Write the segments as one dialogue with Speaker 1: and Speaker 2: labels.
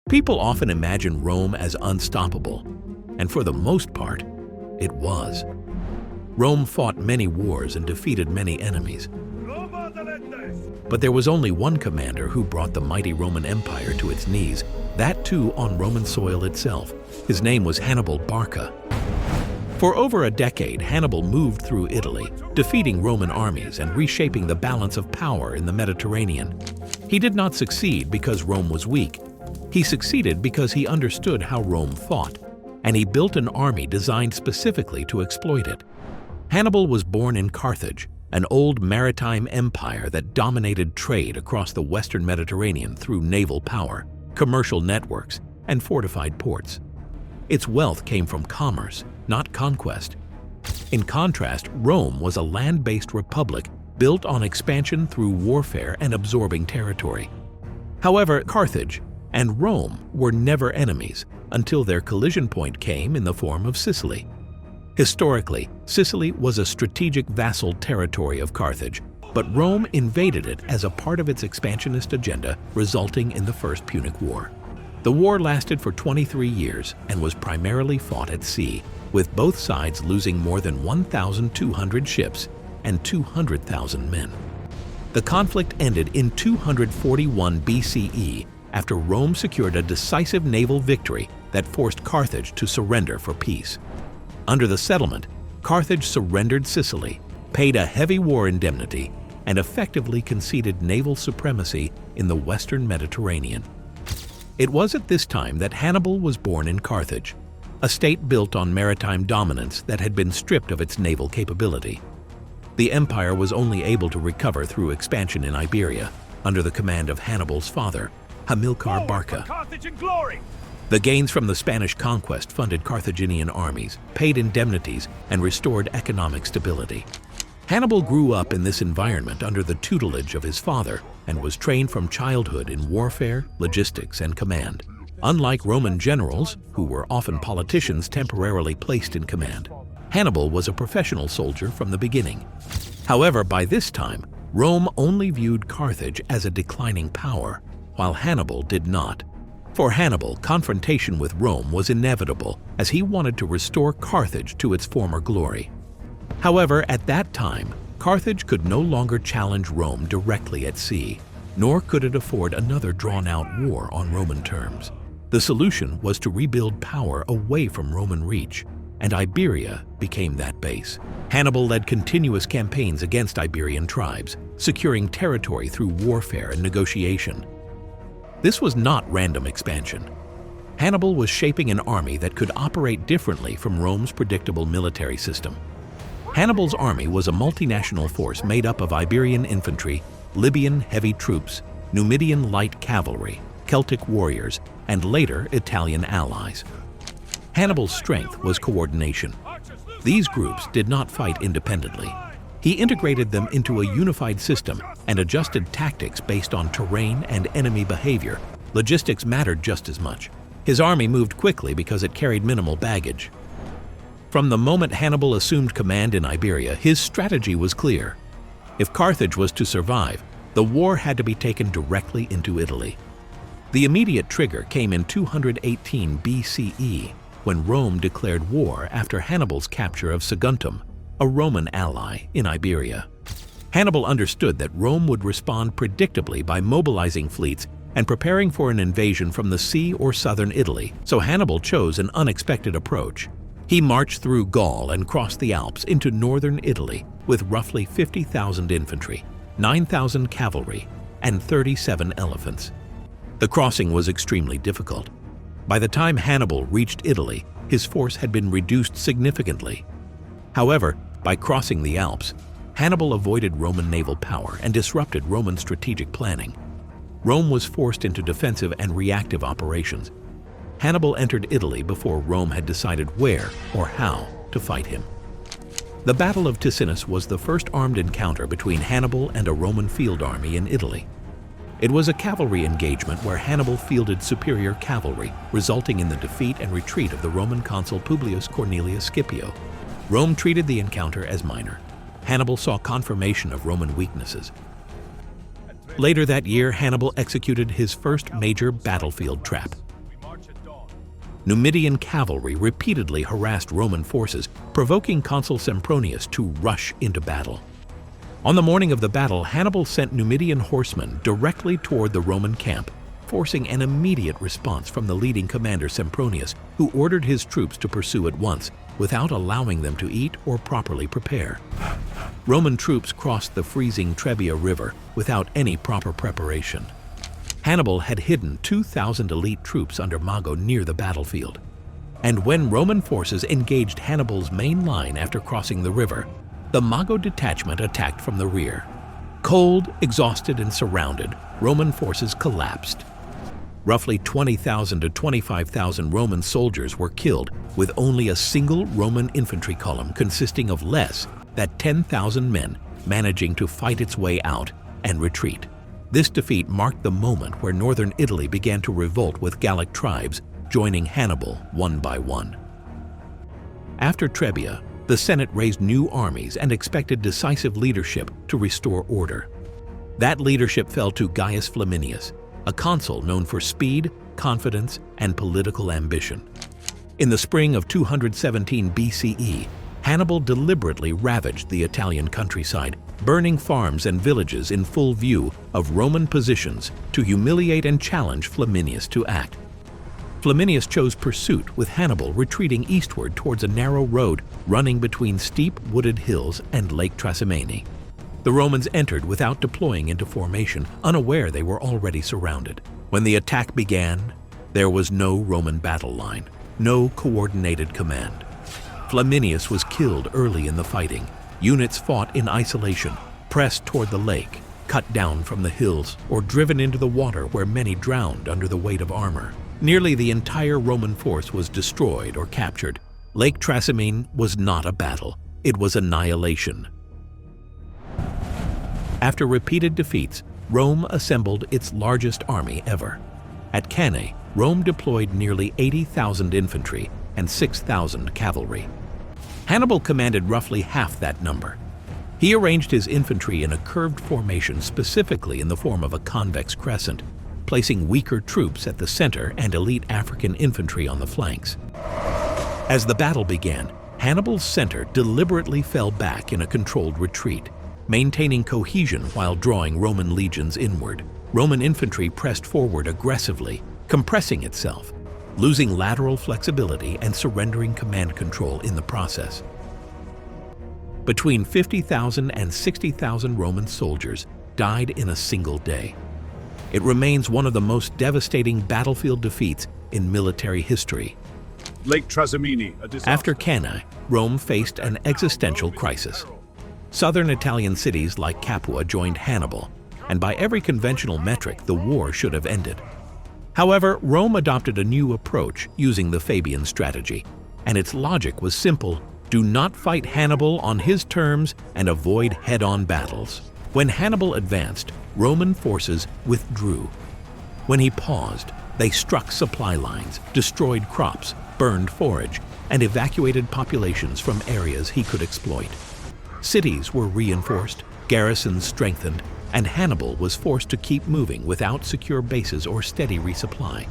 Speaker 1: People often imagine Rome as unstoppable, and for the most part, it was. Rome fought many wars and defeated many enemies. But there was only one commander who brought the mighty Roman Empire to its knees, that too on Roman soil itself. His name was Hannibal Barca. For over a decade, Hannibal moved through Italy, defeating Roman armies and reshaping the balance of power in the Mediterranean. He did not succeed because Rome was weak. He succeeded because he understood how Rome fought, and he built an army designed specifically to exploit it. Hannibal was born in Carthage, an old maritime empire that dominated trade across the western Mediterranean through naval power, commercial networks, and fortified ports. Its wealth came from commerce, not conquest. In contrast, Rome was a land-based republic built on expansion through warfare and absorbing territory. However, Carthage and Rome were never enemies until their collision point came in the form of Sicily. Historically, Sicily was a strategic vassal territory of Carthage, but Rome invaded it as a part of its expansionist agenda, resulting in the First Punic War. The war lasted for 23 years and was primarily fought at sea, with both sides losing more than 1,200 ships and 200,000 men. The conflict ended in 241 BCE after Rome secured a decisive naval victory that forced Carthage to surrender for peace. Under the settlement, Carthage surrendered Sicily, paid a heavy war indemnity, and effectively conceded naval supremacy in the western Mediterranean. It was at this time that Hannibal was born in Carthage, a state built on maritime dominance that had been stripped of its naval capability. The empire was only able to recover through expansion in Iberia, under the command of Hannibal's father, Hannibal Barca. The gains from the Spanish conquest funded Carthaginian armies, paid indemnities, and restored economic stability. Hannibal grew up in this environment under the tutelage of his father and was trained from childhood in warfare, logistics, and command. Unlike Roman generals, who were often politicians temporarily placed in command, Hannibal was a professional soldier from the beginning. However, by this time, Rome only viewed Carthage as a declining power, while Hannibal did not. For Hannibal, confrontation with Rome was inevitable as he wanted to restore Carthage to its former glory. However, at that time, Carthage could no longer challenge Rome directly at sea, nor could it afford another drawn-out war on Roman terms. The solution was to rebuild power away from Roman reach, and Iberia became that base. Hannibal led continuous campaigns against Iberian tribes, securing territory through warfare and negotiation. This was not random expansion. Hannibal was shaping an army that could operate differently from Rome's predictable military system. Hannibal's army was a multinational force made up of Iberian infantry, Libyan heavy troops, Numidian light cavalry, Celtic warriors, and later Italian allies. Hannibal's strength was coordination. These groups did not fight independently. He integrated them into a unified system and adjusted tactics based on terrain and enemy behavior. Logistics mattered just as much. His army moved quickly because it carried minimal baggage. From the moment Hannibal assumed command in Iberia, his strategy was clear. If Carthage was to survive, the war had to be taken directly into Italy. The immediate trigger came in 218 BCE, when Rome declared war after Hannibal's capture of Saguntum, a Roman ally in Iberia. Hannibal understood that Rome would respond predictably by mobilizing fleets and preparing for an invasion from the sea or southern Italy, so Hannibal chose an unexpected approach. He marched through Gaul and crossed the Alps into northern Italy with roughly 50,000 infantry, 9,000 cavalry, and 37 elephants. The crossing was extremely difficult. By the time Hannibal reached Italy, his force had been reduced significantly. However, by crossing the Alps, Hannibal avoided Roman naval power and disrupted Roman strategic planning. Rome was forced into defensive and reactive operations. Hannibal entered Italy before Rome had decided where or how to fight him. The Battle of Ticinus was the first armed encounter between Hannibal and a Roman field army in Italy. It was a cavalry engagement where Hannibal fielded superior cavalry, resulting in the defeat and retreat of the Roman consul Publius Cornelius Scipio. Rome treated the encounter as minor. Hannibal saw confirmation of Roman weaknesses. Later that year, Hannibal executed his first major battlefield trap, Numidian cavalry repeatedly harassed Roman forces, provoking Consul Sempronius to rush into battle. On the morning of the battle, Hannibal sent Numidian horsemen directly toward the Roman camp, forcing an immediate response from the leading commander Sempronius, who ordered his troops to pursue at once, without allowing them to eat or properly prepare. Roman troops crossed the freezing Trebia River without any proper preparation. Hannibal had hidden 2,000 elite troops under Mago near the battlefield. And when Roman forces engaged Hannibal's main line after crossing the river, the Mago detachment attacked from the rear. Cold, exhausted, and surrounded, Roman forces collapsed. Roughly 20,000 to 25,000 Roman soldiers were killed, with only a single Roman infantry column consisting of less than 10,000 men managing to fight its way out and retreat. This defeat marked the moment where northern Italy began to revolt, with Gallic tribes joining Hannibal one by one. After Trebia, the Senate raised new armies and expected decisive leadership to restore order. That leadership fell to Gaius Flaminius, a consul known for speed, confidence, and political ambition. In the spring of 217 BCE, Hannibal deliberately ravaged the Italian countryside, burning farms and villages in full view of Roman positions to humiliate and challenge Flaminius to act. Flaminius chose pursuit, with Hannibal retreating eastward towards a narrow road running between steep wooded hills and Lake Trasimene. The Romans entered without deploying into formation, unaware they were already surrounded. When the attack began, there was no Roman battle line, no coordinated command. Flaminius was killed early in the fighting. Units fought in isolation, pressed toward the lake, cut down from the hills, or driven into the water, where many drowned under the weight of armor. Nearly the entire Roman force was destroyed or captured. Lake Trasimene was not a battle, it was annihilation. After repeated defeats, Rome assembled its largest army ever. At Cannae, Rome deployed nearly 80,000 infantry and 6,000 cavalry. Hannibal commanded roughly half that number. He arranged his infantry in a curved formation, specifically in the form of a convex crescent, placing weaker troops at the center and elite African infantry on the flanks. As the battle began, Hannibal's center deliberately fell back in a controlled retreat, maintaining cohesion while drawing Roman legions inward. Roman infantry pressed forward aggressively, compressing itself, losing lateral flexibility and surrendering command control in the process. Between 50,000 and 60,000 Roman soldiers died in a single day. It remains one of the most devastating battlefield defeats in military history.
Speaker 2: Lake Trasimene, a disaster.
Speaker 1: After Cannae, Rome faced an existential crisis. Southern Italian cities like Capua joined Hannibal, and by every conventional metric, the war should have ended. However, Rome adopted a new approach using the Fabian strategy, and its logic was simple: do not fight Hannibal on his terms and avoid head-on battles. When Hannibal advanced, Roman forces withdrew. When he paused, they struck supply lines, destroyed crops, burned forage, and evacuated populations from areas he could exploit. Cities were reinforced, garrisons strengthened, and Hannibal was forced to keep moving without secure bases or steady resupply.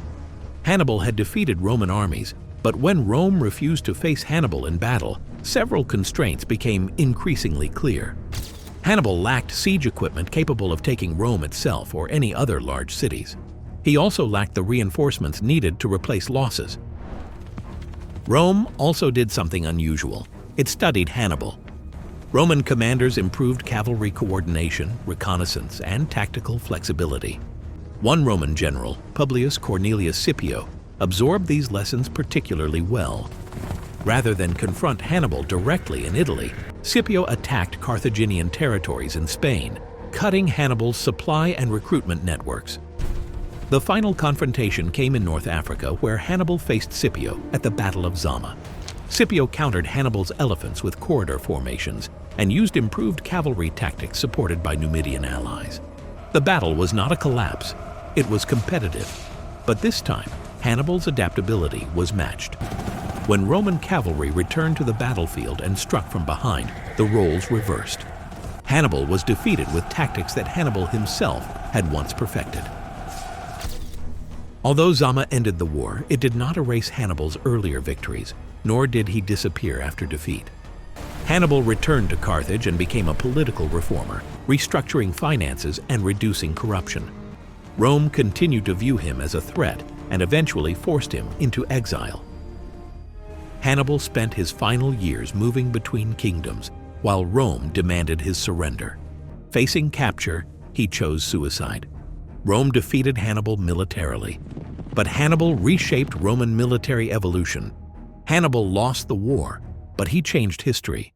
Speaker 1: Hannibal had defeated Roman armies, but when Rome refused to face Hannibal in battle, several constraints became increasingly clear. Hannibal lacked siege equipment capable of taking Rome itself or any other large cities. He also lacked the reinforcements needed to replace losses. Rome also did something unusual. It studied Hannibal. Roman commanders improved cavalry coordination, reconnaissance, and tactical flexibility. One Roman general, Publius Cornelius Scipio, absorbed these lessons particularly well. Rather than confront Hannibal directly in Italy, Scipio attacked Carthaginian territories in Spain, cutting Hannibal's supply and recruitment networks. The final confrontation came in North Africa, where Hannibal faced Scipio at the Battle of Zama. Scipio countered Hannibal's elephants with corridor formations and used improved cavalry tactics supported by Numidian allies. The battle was not a collapse, it was competitive. But this time, Hannibal's adaptability was matched. When Roman cavalry returned to the battlefield and struck from behind, the roles reversed. Hannibal was defeated with tactics that Hannibal himself had once perfected. Although Zama ended the war, it did not erase Hannibal's earlier victories, nor did he disappear after defeat. Hannibal returned to Carthage and became a political reformer, restructuring finances and reducing corruption. Rome continued to view him as a threat and eventually forced him into exile. Hannibal spent his final years moving between kingdoms, while Rome demanded his surrender. Facing capture, he chose suicide. Rome defeated Hannibal militarily, but Hannibal reshaped Roman military evolution. Hannibal lost the war, but he changed history.